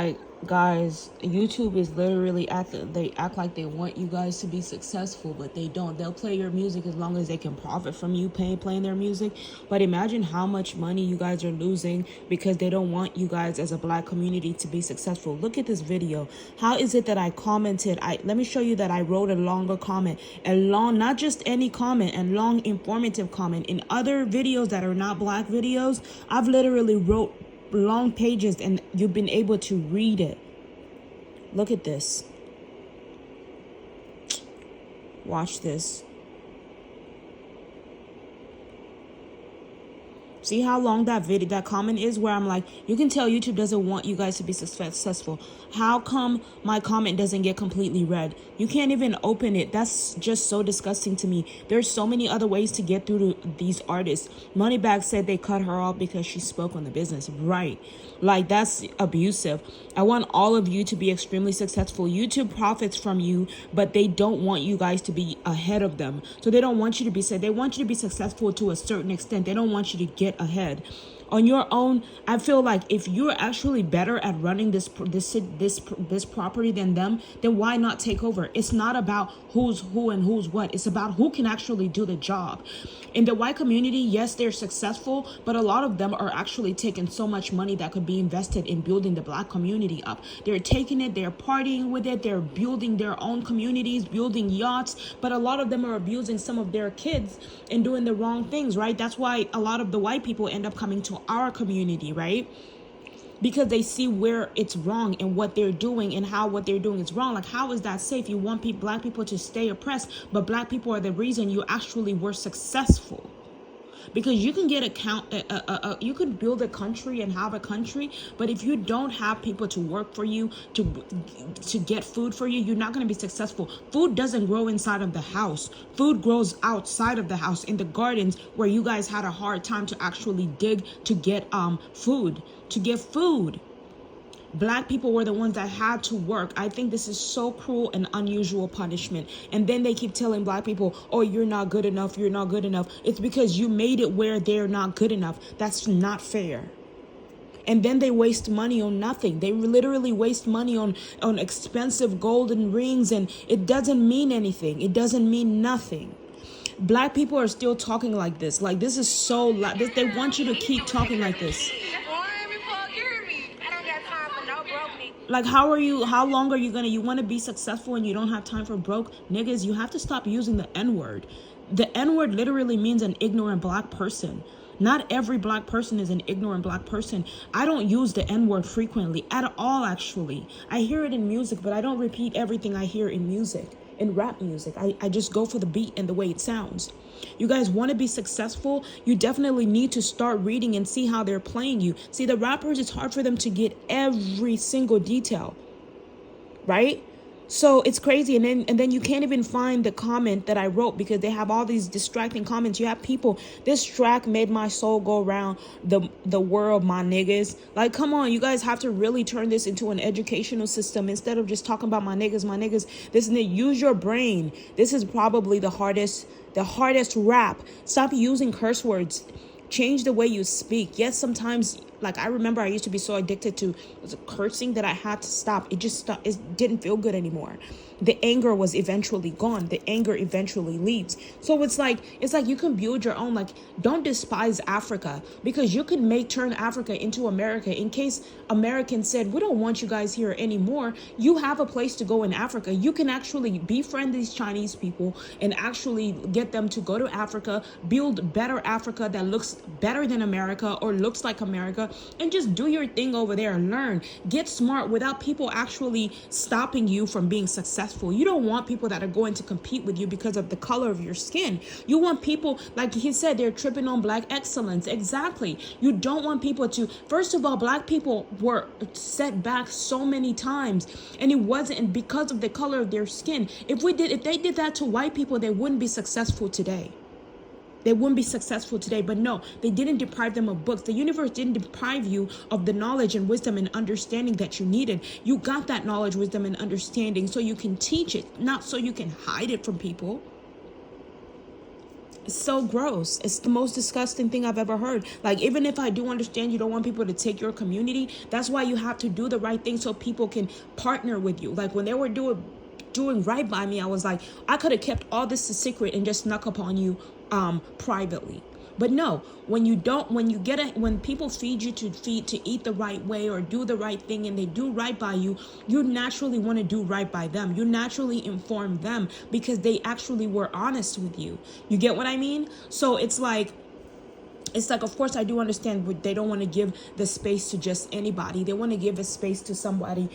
Like, guys, YouTube is literally they act like they want you guys to be successful, but they don't. They'll play your music as long as they can profit from you playing their music. But imagine how much money you guys are losing because they don't want you guys as a black community to be successful. Look at this video. How is it that I commented? Let me show you that I wrote a longer comment, not just any comment, and long informative comment. In other videos that are not black videos, I've literally wrote long pages and you've been able to read it. Look at this. Watch this. See how long that comment is, where I'm like, you can tell YouTube doesn't want you guys to be successful. How come my comment doesn't get completely read? You can't even open it. That's just so disgusting to me. There's so many other ways to get through to these artists. Moneybagg said they cut her off because she spoke on the business. Right. Like, that's abusive. I want all of you to be extremely successful. YouTube profits from you, but they don't want you guys to be ahead of them. So they don't want you to be said. They want you to be successful to a certain extent. They don't want you to get ahead on your own. I feel like if you're actually better at running this property than them, then why not take over? It's not about who's who and who's what. It's about who can actually do the job. In the white community, yes, they're successful, but a lot of them are actually taking so much money that could be invested in building the black community up. They're taking it, they're partying with it, they're building their own communities, building yachts, but a lot of them are abusing some of their kids and doing the wrong things, right? That's why a lot of the white people end up coming to our community, right? Because they see where it's wrong and what they're doing and how what they're doing is wrong. Like, how is that safe? You want black people to stay oppressed, but black people are the reason you actually were successful. Because you can get you could build a country and have a country, but if you don't have people to work for you, to get food for you, you're not going to be successful. Food doesn't grow inside of the house. Food grows outside of the house, in the gardens where you guys had a hard time to actually dig to get food, to get food. Black people were the ones that had to work. I think this is so cruel and unusual punishment. And then they keep telling black people, oh, you're not good enough. You're not good enough. It's because you made it where they're not good enough. That's not fair. And then they waste money on nothing. They literally waste money on expensive golden rings, and it doesn't mean anything. It doesn't mean nothing. Black people are still talking like this. Like, this is so they want you to keep talking like this. Like, how long are you want to be successful and you don't have time for broke niggas? You have to stop using the N-word. The N-word literally means an ignorant black person. Not every black person is an ignorant black person. I don't use the N-word frequently at all, actually. I hear it in music, but I don't repeat everything I hear in music, in rap music. I just go for the beat and the way it sounds. You guys want to be successful? You definitely need to start reading and see how they're playing you. See, the rappers, it's hard for them to get every single detail, right? So it's crazy. And then you can't even find the comment that I wrote because they have all these distracting comments. You have people, this track made my soul go around the world, my niggas. Like, come on, you guys have to really turn this into an educational system instead of just talking about my niggas, my niggas. Use your brain. This is probably the hardest rap. Stop using curse words. Change the way you speak. Yes, sometimes, like, I remember I used to be so addicted to cursing that I had to stop. It just stopped. It didn't feel good anymore. The anger was eventually gone. The anger eventually leaves. So it's like you can build your own. Like, don't despise Africa, because you can turn Africa into America. In case Americans said, we don't want you guys here anymore, you have a place to go in Africa. You can actually befriend these Chinese people and actually get them to go to Africa, build better Africa that looks better than America or looks like America, and just do your thing over there and learn. Get smart without people actually stopping you from being successful. You don't want people that are going to compete with you because of the color of your skin. You want people, like he said, they're tripping on black excellence. Exactly. You don't want people to, first of all, black people were set back so many times, and it wasn't because of the color of their skin. If they did that to white people, they wouldn't be successful today. They wouldn't be successful today. But no, they didn't deprive them of books. The universe didn't deprive you of the knowledge and wisdom and understanding that you needed. You got that knowledge, wisdom, and understanding so you can teach it, not so you can hide it from people. so gross. It's the most disgusting thing I've ever heard. Like, even if I do understand you don't want people to take your community, that's why you have to do the right thing so people can partner with you. Like, when they were doing right by me, I was like, I could have kept all this a secret and just snuck up on you privately. But no, when people feed you to eat the right way or do the right thing and they do right by you, you naturally want to do right by them. You naturally inform them because they actually were honest with you. You get what I mean? So it's like, of course, I do understand, but they don't want to give the space to just anybody. They want to give a space to somebody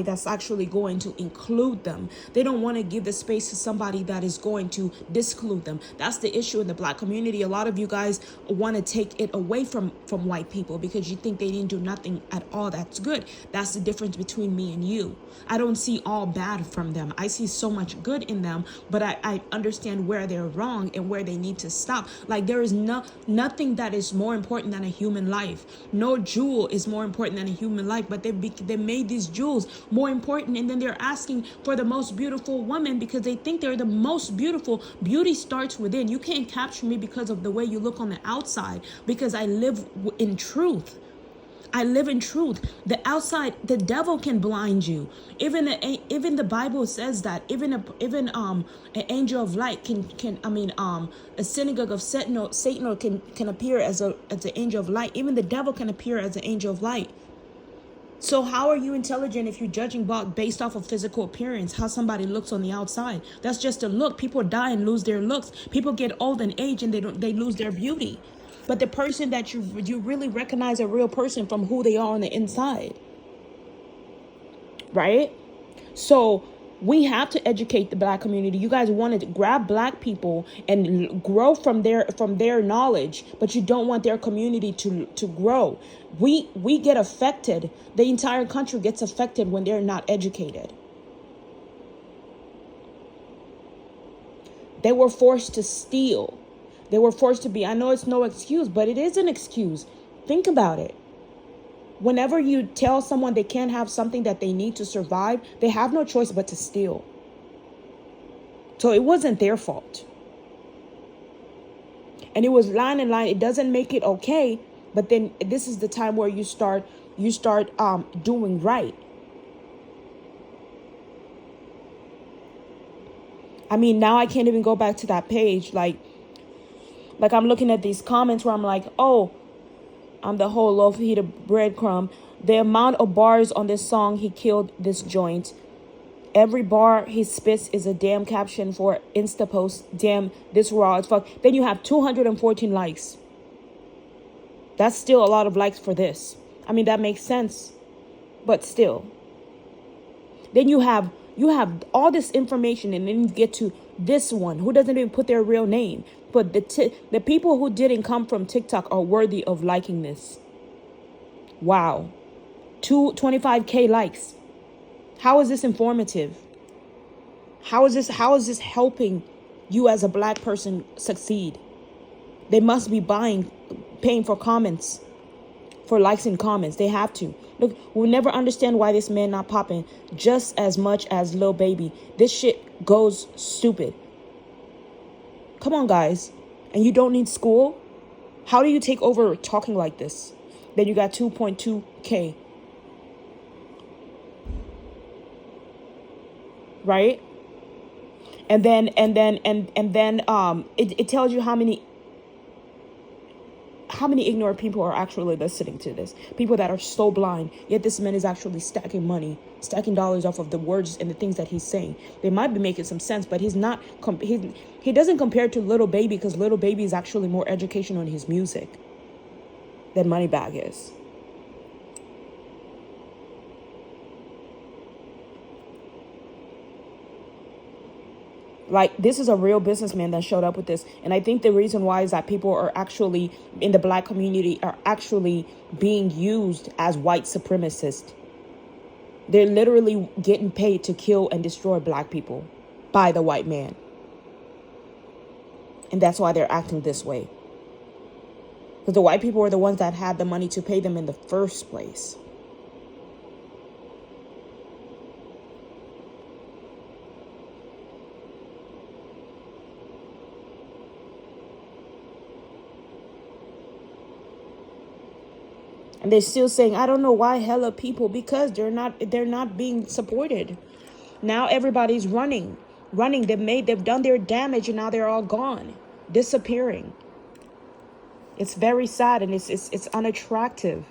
that's actually going to include them. They don't want to give the space to somebody that is going to disclude them. That's the issue in the Black community. A lot of you guys want to take it away from white people because you think they didn't do nothing at all that's good. That's the difference between me and you. I don't see all bad from them. I see so much good in them, but I understand where they're wrong and where they need to stop. Like, there is nothing that is more important than a human life. No jewel is more important than a human life, but they made these jewels more important, and then they're asking for the most beautiful woman because they think they're the most beautiful. Beauty starts within. You can't capture me because of the way you look on the outside, because I live in truth. I live in truth. The outside, the devil can blind you. Even the Bible says that. Even an angel of light a synagogue of Satan can appear as an angel of light. Even the devil can appear as an angel of light. So how are you intelligent if you're judging based off of physical appearance, how somebody looks on the outside? That's just a look. People die and lose their looks. People get old and age and they lose their beauty. But the person that you really recognize a real person from who they are on the inside. Right? So we have to educate the Black community. You guys want to grab Black people and grow from their knowledge, but you don't want their community to grow. We get affected. The entire country gets affected when they're not educated. They were forced to steal. They were forced to be. I know it's no excuse, but it is an excuse. Think about it. Whenever you tell someone they can't have something that they need to survive, they have no choice but to steal. So it wasn't their fault. And it was line and line. It doesn't make it okay, but then this is the time where you start doing right. I mean, now I can't even go back to that page. Like I'm looking at these comments where I'm like, oh, I'm the whole loaf of heated breadcrumb. The amount of bars on this song, he killed this joint. Every bar he spits is a damn caption for Insta post. Damn, this raw as fuck. Then you have 214 likes. That's still a lot of likes for this. I mean, that makes sense, but still. Then you have all this information, and then you get to this one who doesn't even put their real name. But the people who didn't come from TikTok are worthy of liking this. Wow. 25K likes. How is this informative? How is this helping you as a Black person succeed? They must be paying for comments, for likes and comments. They have to. Look, we'll never understand why this man not popping just as much as Lil Baby. This shit goes stupid. Come on, guys. And you don't need school? How do you take over talking like this? Then you got 2.2K. Right? And then it tells you how many ignorant people are actually listening to this. People that are so blind. Yet this man is actually stacking money, stacking dollars off of the words and the things that he's saying. They might be making some sense, but he's not. He doesn't compare to Little Baby, because Little Baby is actually more educational in his music than Moneybagg is. Like, this is a real businessman that showed up with this. And I think the reason why is that people are actually, in the Black community, are actually being used as white supremacists. They're literally getting paid to kill and destroy Black people by the white man. And that's why they're acting this way. Because the white people are the ones that had the money to pay them in the first place. And they're still saying, I don't know why hella people, because they're not being supported. Now everybody's running. They've done their damage, and now they're all gone, disappearing. It's very sad, and it's unattractive.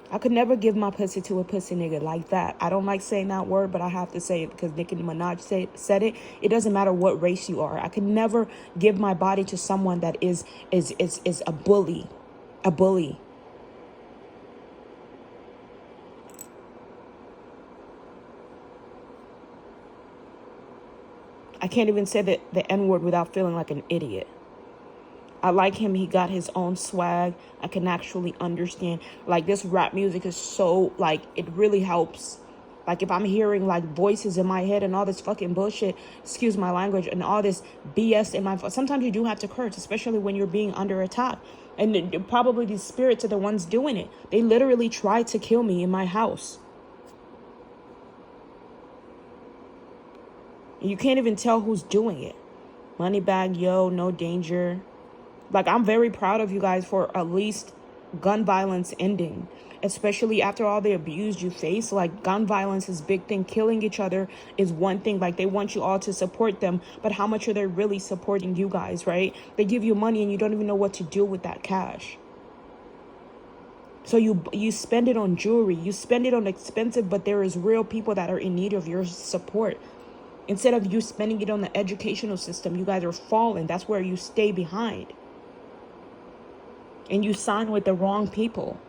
I could never give my pussy to a pussy nigga like that. I don't like saying that word, but I have to say it because Nicki Minaj said it. It doesn't matter what race you are. I could never give my body to someone that is a bully. A bully. I can't even say the N-word without feeling like an idiot. I like him. He got his own swag. I can actually understand. Like, this rap music is so, like, it really helps. Like, if I'm hearing, like, voices in my head and all this fucking bullshit, excuse my language, and all this BS in my... Sometimes you do have to curse, especially when you're being under attack. And probably these spirits are the ones doing it. They literally tried to kill me in my house. You can't even tell who's doing it. Moneybag Yo, No Danger. Like, I'm very proud of you guys for at least gun violence ending, especially after all the abuse you face. Like, gun violence is a big thing. Killing each other is one thing. Like, they want you all to support them, but how much are they really supporting you guys, right? They give you money and you don't even know what to do with that cash. So you spend it on jewelry, you spend it on expensive, but there is real people that are in need of your support. Instead of you spending it on the educational system, you guys are falling. That's where you stay behind. And you sign with the wrong people.